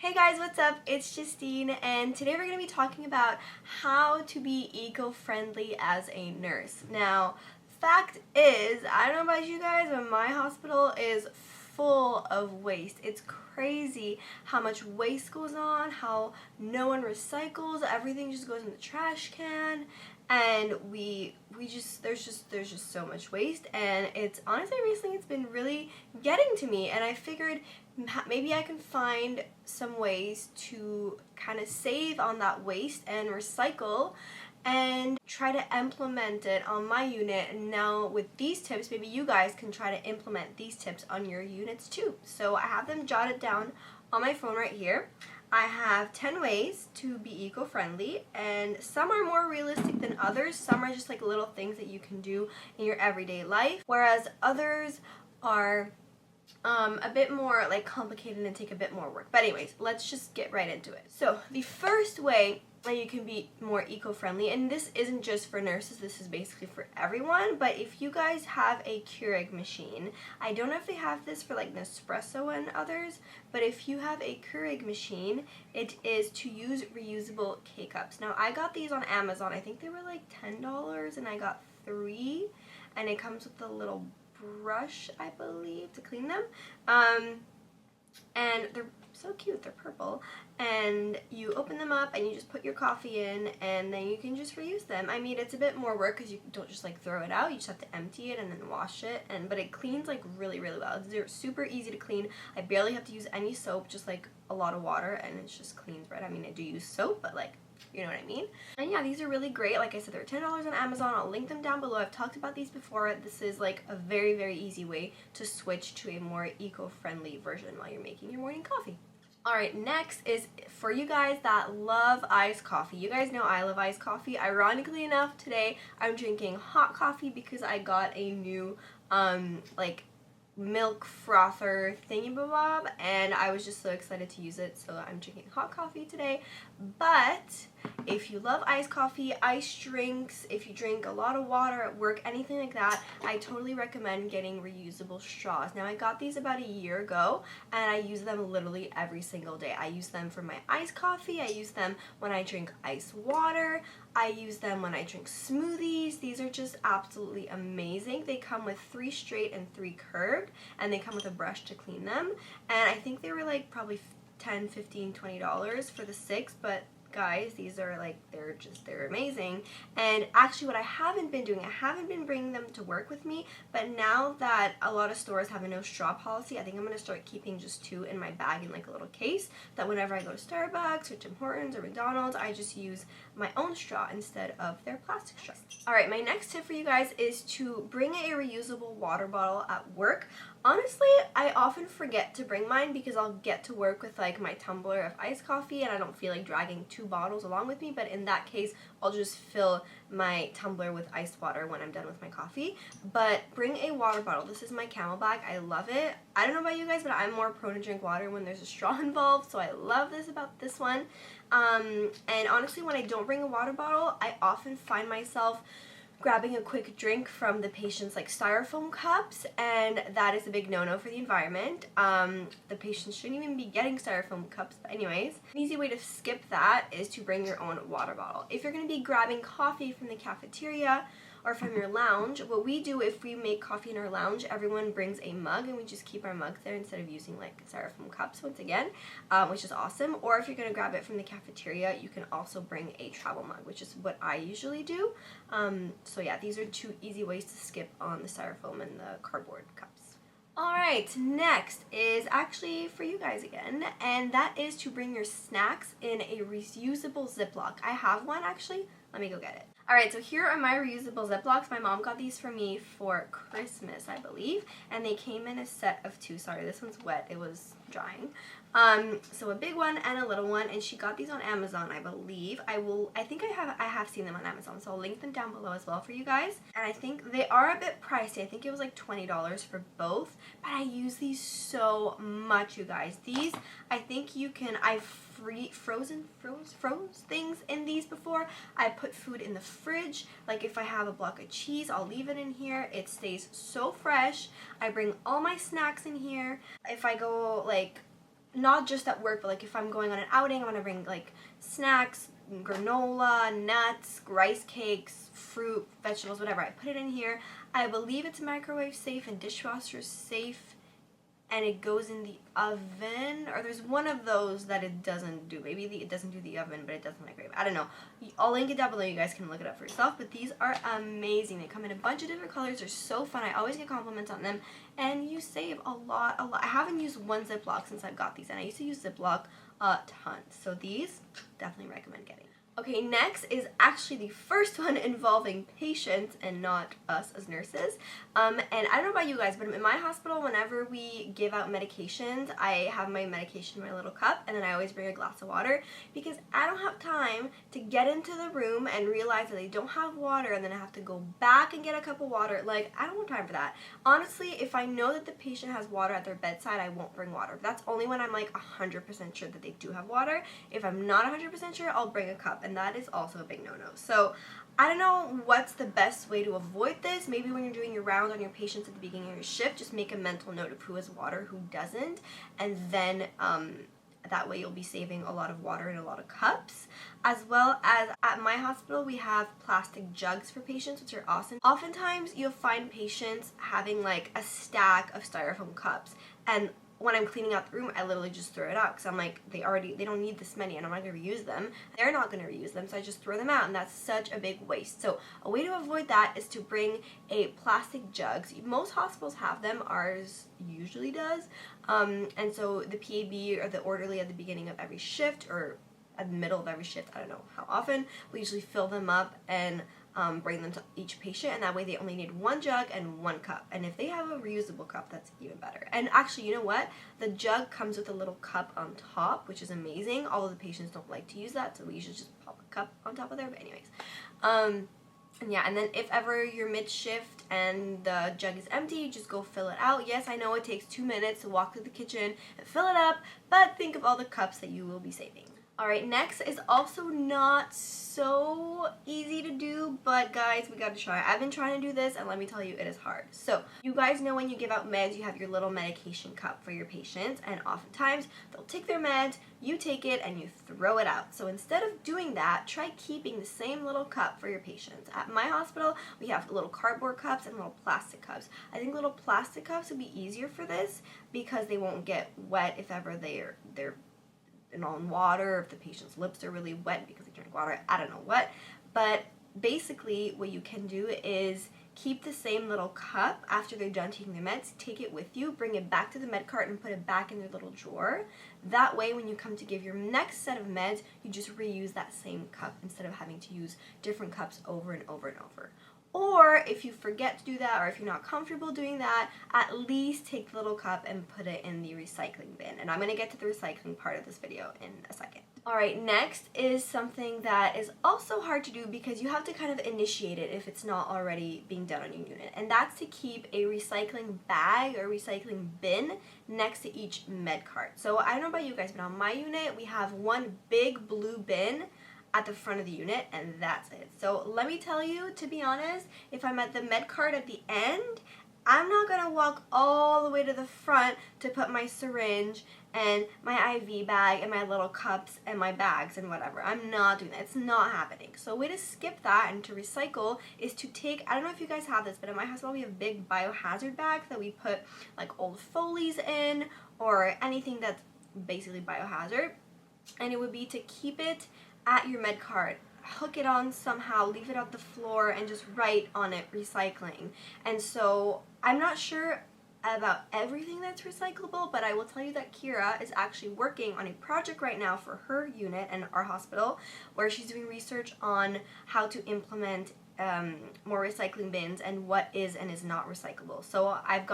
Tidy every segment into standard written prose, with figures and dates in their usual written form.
Hey guys, what's up? It's Justine, and today we're going to be talking about how to be eco-friendly as a nurse. Now, fact is, I don't know about you guys, but my hospital is full of waste. It's crazy how much waste goes on, how no one recycles, everything just goes in the trash can, and there's just so much waste, and it's honestly recently it's been really getting to me, and I figured maybe I can find some ways to kind of save on that waste and recycle and try to implement it on my unit. And now with these tips, maybe you guys can try to implement these tips on your units too. So I have them jotted down on my phone right here. I have 10 ways to be eco-friendly, and some are more realistic than others. Some are just like little things that you can do in your everyday life, whereas others are a bit more like complicated and take a bit more work. But anyways, let's just get right into it. So the first way that you can be more eco-friendly, and this isn't just for nurses, this is basically for everyone, but if you guys have a Keurig machine, I don't know if they have this for like Nespresso and others, but if you have a Keurig machine, it is to use reusable K-cups. Now I got these on Amazon. I think they were like $10 and I got 3, and it comes with a little brush, I believe, to clean them. And they're so cute. They're purple, and you open them up and you just put your coffee in, and then you can just reuse them. I mean, it's a bit more work because you don't just like throw it out. You just have to empty it and then wash it, but it cleans like really well. They're super easy to clean. I barely have to use any soap, just like a lot of water, and it just cleans right. I mean, I do use soap, but like, you know what I mean? And yeah, these are really great. Like I said, they're $10 on Amazon. I'll link them down below. I've talked about these before. This is like a very easy way to switch to a more eco-friendly version while you're making your morning coffee. Alright, next is for you guys that love iced coffee. You guys know I love iced coffee. Ironically enough, today I'm drinking hot coffee because I got a new like milk frother thingy-bob, and I was just so excited to use it, so I'm drinking hot coffee today. But if you love iced coffee, iced drinks, if you drink a lot of water at work, anything like that, I totally recommend getting reusable straws. Now I got these about a year ago, and I use them literally every single day. I use them for my iced coffee, I use them when I drink iced water, I use them when I drink smoothies. These are just absolutely amazing. They come with 3 straight and 3 curved, and they come with a brush to clean them. And I think they were like probably $10, $15, $20 for the 6, but guys, these are like, they're amazing. And actually what I haven't been doing, I haven't been bringing them to work with me, but now that a lot of stores have a no straw policy, I think I'm going to start keeping just 2 in my bag in like a little case, that whenever I go to Starbucks or Tim Hortons or McDonald's, I just use my own straw instead of their plastic straws. Alright, my next tip for you guys is to bring a reusable water bottle at work. Honestly, I often forget to bring mine because I'll get to work with like my tumbler of iced coffee and I don't feel like dragging 2 bottles along with me, but in that case, I'll just fill my tumbler with iced water when I'm done with my coffee. But bring a water bottle. This is my Camelback. I love it. I don't know about you guys, but I'm more prone to drink water when there's a straw involved, so I love this about this one. And honestly, when I don't bring a water bottle, I often find myself grabbing a quick drink from the patient's like styrofoam cups, and that is a big no-no for the environment. The patients shouldn't even be getting styrofoam cups, but anyways, an easy way to skip that is to bring your own water bottle. If you're going to be grabbing coffee from the cafeteria or from your lounge, what we do if we make coffee in our lounge, everyone brings a mug and we just keep our mug there instead of using like styrofoam cups once again, which is awesome. Or if you're going to grab it from the cafeteria, you can also bring a travel mug, which is what I usually do. So yeah, these are 2 easy ways to skip on the styrofoam and the cardboard cups. Alright, next is actually for you guys again, and that is to bring your snacks in a reusable Ziploc. I have one actually. Let me go get it. Alright, so here are my reusable Ziplocs. My mom got these for me for Christmas, I believe, and they came in a set of 2. Sorry, this one's wet. It was drying. So a big one and a little one, and she got these on Amazon, I believe. I think I have seen them on Amazon, so I'll link them down below as well for you guys. And I think they are a bit pricey. I think it was like $20 for both, but I use these so much, you guys. These, I think you can, I've froze things in these before. I put food in the fridge, like if I have a block of cheese, I'll leave it in here. It stays so fresh. I bring all my snacks in here. If I go like not just at work, but like if I'm going on an outing, I'm gonna bring like snacks, granola, nuts, rice cakes, fruit, vegetables, whatever. I put it in here. I believe it's microwave safe and dishwasher safe, and it goes in the oven, or there's one of those that it doesn't do. Maybe it doesn't do the oven, but it does the microwave. I don't know. I'll link it down below. You guys can look it up for yourself, but these are amazing. They come in a bunch of different colors. They're so fun. I always get compliments on them, and you save a lot. I haven't used one Ziploc since I've got these, and I used to use Ziploc a ton. So these, definitely recommend getting. Okay, next is actually the first one involving patients and not us as nurses. And I don't know about you guys, but in my hospital, whenever we give out medications, I have my medication in my little cup, and then I always bring a glass of water because I don't have time to get into the room and realize that they don't have water, and then I have to go back and get a cup of water. Like, I don't have time for that. Honestly, if I know that the patient has water at their bedside, I won't bring water. That's only when I'm like 100% sure that they do have water. If I'm not 100% sure, I'll bring a cup. And that is also a big no-no. So I don't know what's the best way to avoid this. Maybe when you're doing your rounds on your patients at the beginning of your shift, just make a mental note of who has water, who doesn't, and then that way you'll be saving a lot of water and a lot of cups. As well as at my hospital, we have plastic jugs for patients, which are awesome. Oftentimes you'll find patients having like a stack of styrofoam cups, and when I'm cleaning out the room, I literally just throw it out because I'm like, they don't need this many, and I'm not going to reuse them. They're not going to reuse them, so I just throw them out, and that's such a big waste. So a way to avoid that is to bring a plastic jugs. Most hospitals have them. Ours usually does. And so the PAB or the orderly at the beginning of every shift, or at the middle of every shift, I don't know how often, we usually fill them up and bring them to each patient, and that way they only need one jug and one cup. And if they have a reusable cup, that's even better. And actually, you know what? The jug comes with a little cup on top, which is amazing. All of the patients don't like to use that, so we usually just pop a cup on top of there. But anyways, and yeah, and then if ever you're mid-shift and the jug is empty, you just go fill it out. Yes, I know it takes 2 minutes to walk through the kitchen and fill it up, but think of all the cups that you will be saving. Alright, next is also not so easy to do, but guys, we gotta try. I've been trying to do this, and let me tell you, it is hard. So, you guys know when you give out meds, you have your little medication cup for your patients, and oftentimes, they'll take their meds, you take it, and you throw it out. So instead of doing that, try keeping the same little cup for your patients. At my hospital, we have little cardboard cups and little plastic cups. I think little plastic cups would be easier for this because they won't get wet if ever they're on water, if the patient's lips are really wet because they drink water, I don't know what. But basically what you can do is keep the same little cup after they're done taking their meds, take it with you, bring it back to the med cart and put it back in their little drawer. That way when you come to give your next set of meds, you just reuse that same cup instead of having to use different cups over and over and over. Or if you forget to do that, or if you're not comfortable doing that, at least take the little cup and put it in the recycling bin. And I'm going to get to the recycling part of this video in a second. Alright, next is something that is also hard to do because you have to kind of initiate it if it's not already being done on your unit. And that's to keep a recycling bag or recycling bin next to each med cart. So I don't know about you guys, but on my unit we have one big blue bin at the front of the unit, and that's it. So let me tell you, to be honest, if I'm at the med cart at the end, I'm not gonna walk all the way to the front to put my syringe and my IV bag and my little cups and my bags and whatever. I'm not doing that. It's not happening. So a way to skip that and to recycle is to take, I don't know if you guys have this, but in my hospital we have big biohazard bags that we put like old Foleys in or anything that's basically biohazard, and it would be to keep it at your med cart, hook it on somehow, leave it on the floor, and just write on it recycling. And so I'm not sure about everything that's recyclable, but I will tell you that Kira is actually working on a project right now for her unit and our hospital where she's doing research on how to implement more recycling bins and what is and is not recyclable. So I've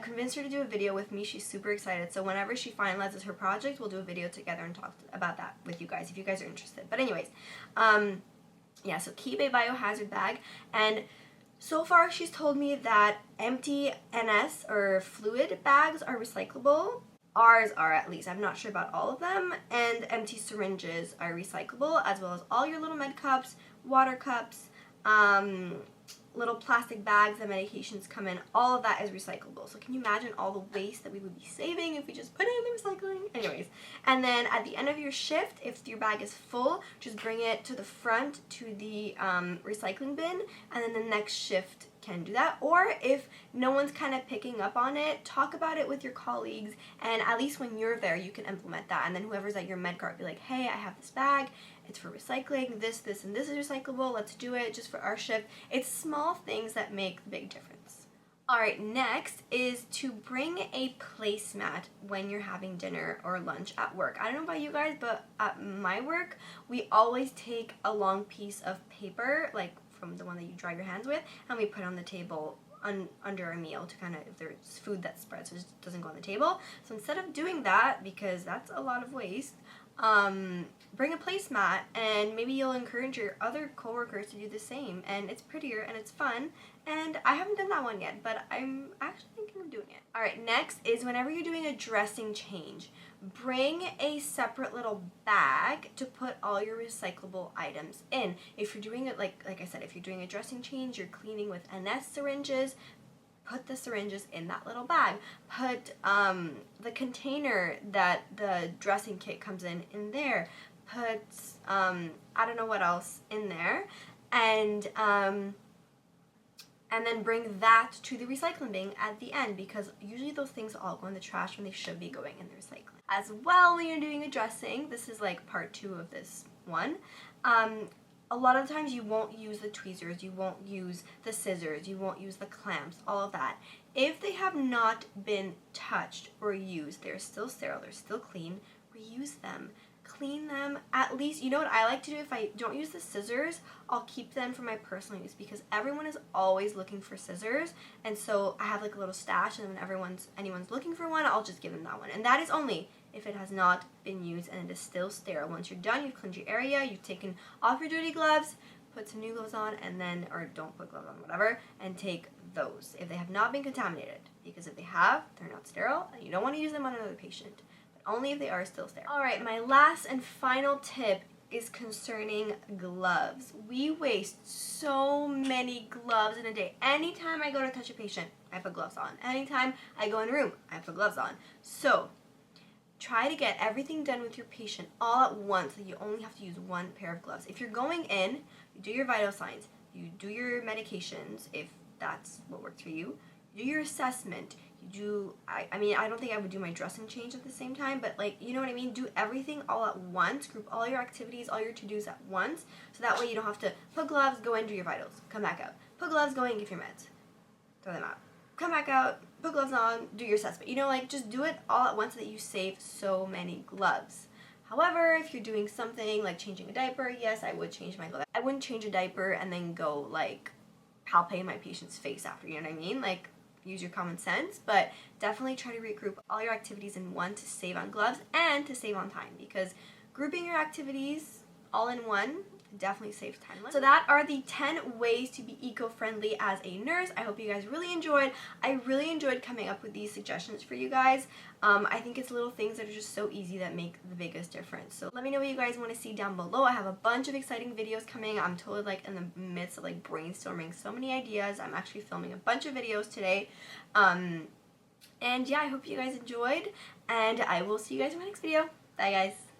convinced her to do a video with me. She's super excited. So whenever she finalizes her project, we'll do a video together and talk about that with you guys if you guys are interested. But anyways, yeah, so keep a biohazard bag. And so far she's told me that empty NS or fluid bags are recyclable. Ours are, at least. I'm not sure about all of them. And empty syringes are recyclable, as well as all your little med cups, water cups, little plastic bags that medications come in, all of that is recyclable. So can you imagine all the waste that we would be saving if we just put it in the recycling? Anyways, and then at the end of your shift, if your bag is full, just bring it to the front to the recycling bin, and then the next shift can do that. Or if no one's kind of picking up on it, talk about it with your colleagues, and at least when you're there, you can implement that. And then whoever's at your med cart, be like, hey, I have this bag, it's for recycling, this, and this is recyclable, let's do it just for our shift. It's small things that make the big difference. Alright, next is to bring a placemat when you're having dinner or lunch at work. I don't know about you guys, but at my work, we always take a long piece of paper, like from the one that you dry your hands with, and we put it on the table under a meal to kind of, if there's food that spreads, so it just doesn't go on the table. So instead of doing that, because that's a lot of waste, bring a placemat, and maybe you'll encourage your other coworkers to do the same, and it's prettier and it's fun. And I haven't done that one yet, but I'm actually thinking of doing it. Alright, next is whenever you're doing a dressing change, bring a separate little bag to put all your recyclable items in. If you're doing it, like I said, if you're doing a dressing change, you're cleaning with NS syringes, put the syringes in that little bag. Put the container that the dressing kit comes in there. Put, I don't know what else in there. And then bring that to the recycling bin at the end, because usually those things all go in the trash when they should be going in the recycling. As well, when you're doing a dressing, this is like part 2 of this one, a lot of the times you won't use the tweezers, you won't use the scissors, you won't use the clamps, all of that. If they have not been touched or used, they're still sterile, they're still clean, reuse them. Clean them. At least, you know what I like to do, if I don't use the scissors, I'll keep them for my personal use, because everyone is always looking for scissors, and so I have like a little stash, and when anyone's looking for one, I'll just give them that one. And that is only if it has not been used and it is still sterile. Once you're done, you've cleaned your area, you've taken off your duty gloves, put some new gloves on, and then, or don't put gloves on, whatever, and take those if they have not been contaminated, because if they have, they're not sterile, and you don't want to use them on another patient. Only if they are still sterile. Alright, my last and final tip is concerning gloves. We waste so many gloves in a day. Anytime I go to touch a patient, I put gloves on. Anytime I go in a room, I put gloves on. So, try to get everything done with your patient all at once, so you only have to use one pair of gloves. If you're going in, you do your vital signs, you do your medications, if that's what works for you, do your assessment, you do, I mean, I don't think I would do my dressing change at the same time, but like, you know what I mean? Do everything all at once, group all your activities, all your to-dos at once, so that way you don't have to put gloves, go in, do your vitals, come back out. Put gloves, go in, give your meds, throw them out. Come back out, put gloves on, do your assessment. You know, like, just do it all at once so that you save so many gloves. However, if you're doing something like changing a diaper, yes, I would change my gloves. I wouldn't change a diaper and then go, like, palpate my patient's face after, you know what I mean? Like, use your common sense, but definitely try to regroup all your activities in one to save on gloves and to save on time, because grouping your activities all in one definitely saves time. So that are the 10 ways to be eco-friendly as a nurse. I hope you guys really enjoyed. I really enjoyed coming up with these suggestions for you guys. I think it's little things that are just so easy that make the biggest difference. So let me know what you guys want to see down below. I have a bunch of exciting videos coming. I'm totally like in the midst of like brainstorming so many ideas. I'm actually filming a bunch of videos today. And yeah, I hope you guys enjoyed, and I will see you guys in my next video. Bye guys.